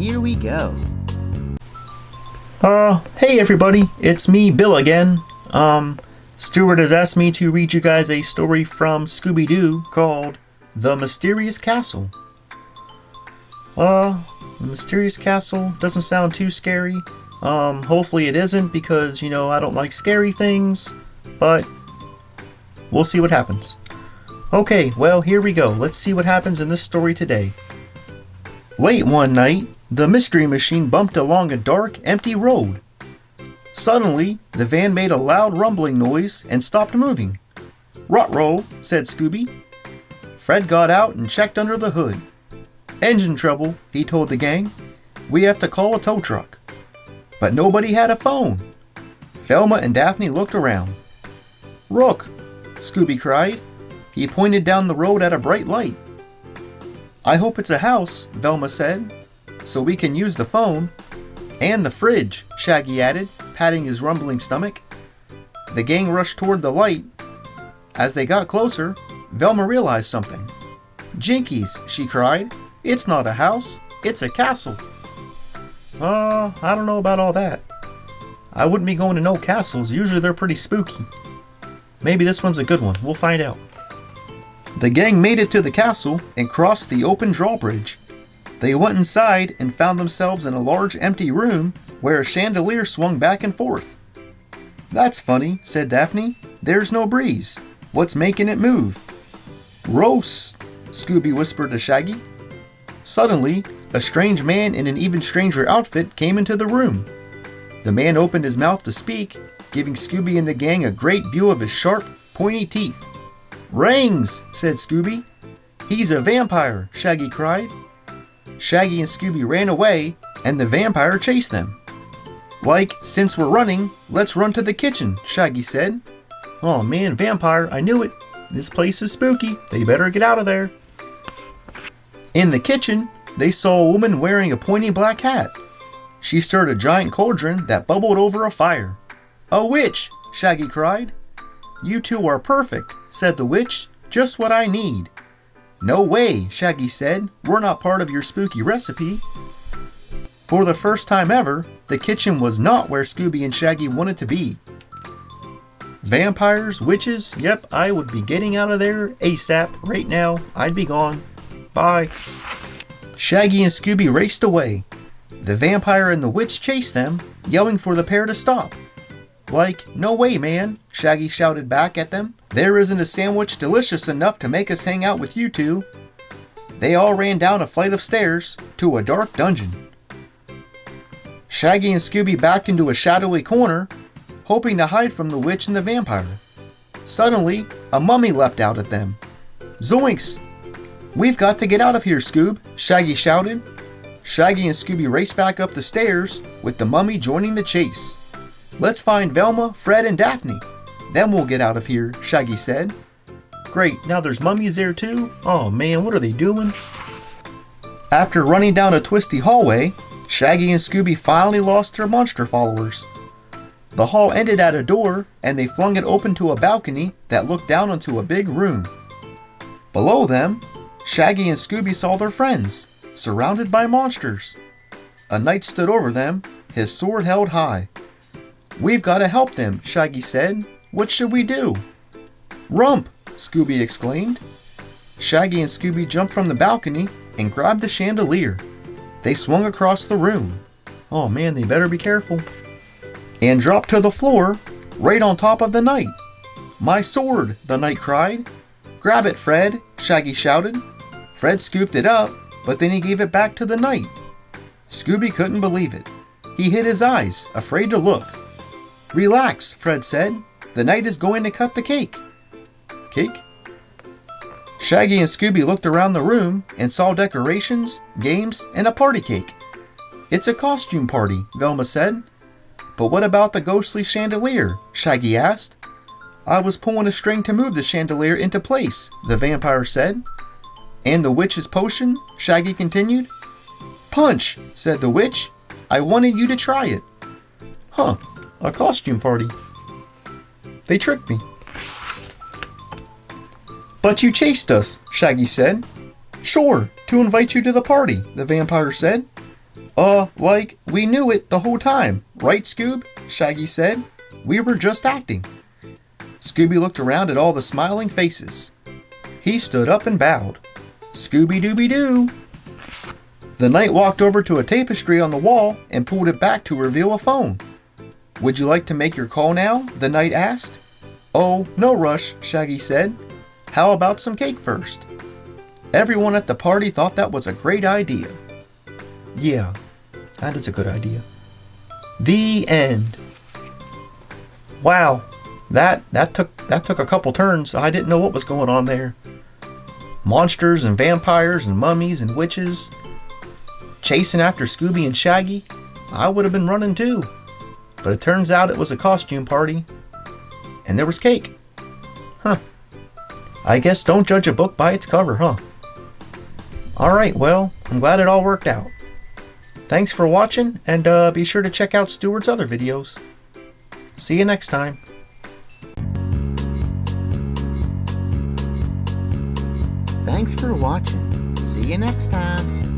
here we go. Hey everybody, it's me, Bill again. Stuart has asked me to read you guys a story from Scooby-Doo called The Mysterious Castle. The Mysterious Castle doesn't sound too scary. Hopefully it isn't because, I don't like scary things, but we'll see what happens. Okay, well, here we go. Let's see what happens in this story today. Late one night, the Mystery Machine bumped along a dark, empty road. Suddenly, the van made a loud rumbling noise and stopped moving. "Ruh-roh," said Scooby. Fred got out and checked under the hood. "Engine trouble," he told the gang. "We have to call a tow truck." But nobody had a phone. Velma and Daphne looked around. "Look," Scooby cried. He pointed down the road at a bright light. "I hope it's a house," Velma said, "so we can use the phone." "And the fridge," Shaggy added, patting his rumbling stomach. The gang rushed toward the light. As they got closer, Velma realized something. "Jinkies," she cried. "It's not a house, it's a castle." I don't know about all that. I wouldn't be going to no castles. Usually they're pretty spooky. Maybe this one's a good one. We'll find out. The gang made it to the castle and crossed the open drawbridge. They went inside and found themselves in a large empty room where a chandelier swung back and forth. "That's funny," said Daphne. "There's no breeze. What's making it move?" "Roast," Scooby whispered to Shaggy. Suddenly, a strange man in an even stranger outfit came into the room. The man opened his mouth to speak, giving Scooby and the gang a great view of his sharp, pointy teeth. "Rings," said Scooby. "He's a vampire," Shaggy cried. Shaggy and Scooby ran away, and the vampire chased them. "Since we're running, let's run to the kitchen," Shaggy said. "Oh man, vampire, I knew it. This place is spooky. They better get out of there." In the kitchen, they saw a woman wearing a pointy black hat. She stirred a giant cauldron that bubbled over a fire. "A witch!" Shaggy cried. "You two are perfect," said the witch. "Just what I need." "No way," Shaggy said. "We're not part of your spooky recipe." For the first time ever, the kitchen was not where Scooby and Shaggy wanted to be. Vampires, witches, yep, I would be getting out of there ASAP right now. I'd be gone. Bye. Shaggy and Scooby raced away. The vampire and the witch chased them, yelling for the pair to stop. "No way, man," Shaggy shouted back at them. "There isn't a sandwich delicious enough to make us hang out with you two." They all ran down a flight of stairs to a dark dungeon. Shaggy and Scooby backed into a shadowy corner, hoping to hide from the witch and the vampire. Suddenly, a mummy leapt out at them. "Zoinks! We've got to get out of here, Scoob!" Shaggy shouted. Shaggy and Scooby raced back up the stairs, with the mummy joining the chase. "Let's find Velma, Fred, and Daphne. Then we'll get out of here," Shaggy said. "Great, now there's mummies there too? Oh man, what are they doing?" After running down a twisty hallway, Shaggy and Scooby finally lost their monster followers. The hall ended at a door, and they flung it open to a balcony that looked down onto a big room. Below them, Shaggy and Scooby saw their friends, surrounded by monsters. A knight stood over them, his sword held high. "We've got to help them," Shaggy said. "What should we do?" "Rump!" Scooby exclaimed. Shaggy and Scooby jumped from the balcony and grabbed the chandelier. They swung across the room. Oh man, they better be careful. And dropped to the floor, right on top of the knight. "My sword!" the knight cried. "Grab it, Fred!" Shaggy shouted. Fred scooped it up, but then he gave it back to the knight. Scooby couldn't believe it. He hid his eyes, afraid to look. "Relax," Fred said. "The knight is going to cut the cake." "Cake?" Shaggy and Scooby looked around the room and saw decorations, games, and a party cake. "It's a costume party," Velma said. "But what about the ghostly chandelier?" Shaggy asked. "I was pulling a string to move the chandelier into place," the vampire said. "And the witch's potion?" Shaggy continued. "Punch," said the witch. "I wanted you to try it." "Huh, a costume party. They tricked me." "But you chased us," Shaggy said. "Sure, to invite you to the party," the vampire said. Like we knew it the whole time, right, Scoob? Shaggy said. We were just acting. Scooby looked around at all the smiling faces. He stood up and bowed. Scooby-Dooby-Doo! The knight walked over to a tapestry on the wall and pulled it back to reveal a phone. Would you like to make your call now? The knight asked. Oh, no rush, Shaggy said. How about some cake first? Everyone at the party thought that was a great idea. Yeah, that is a good idea. The end. Wow, that took a couple turns. I didn't know what was going on there. Monsters and vampires and mummies and witches chasing after Scooby and Shaggy. I would have been running too. But it turns out it was a costume party. And there was cake. Huh. I guess don't judge a book by its cover, huh? Alright, well, I'm glad it all worked out. Thanks for watching, and be sure to check out Stuart's other videos. See you next time. Thanks for watching. See you next time.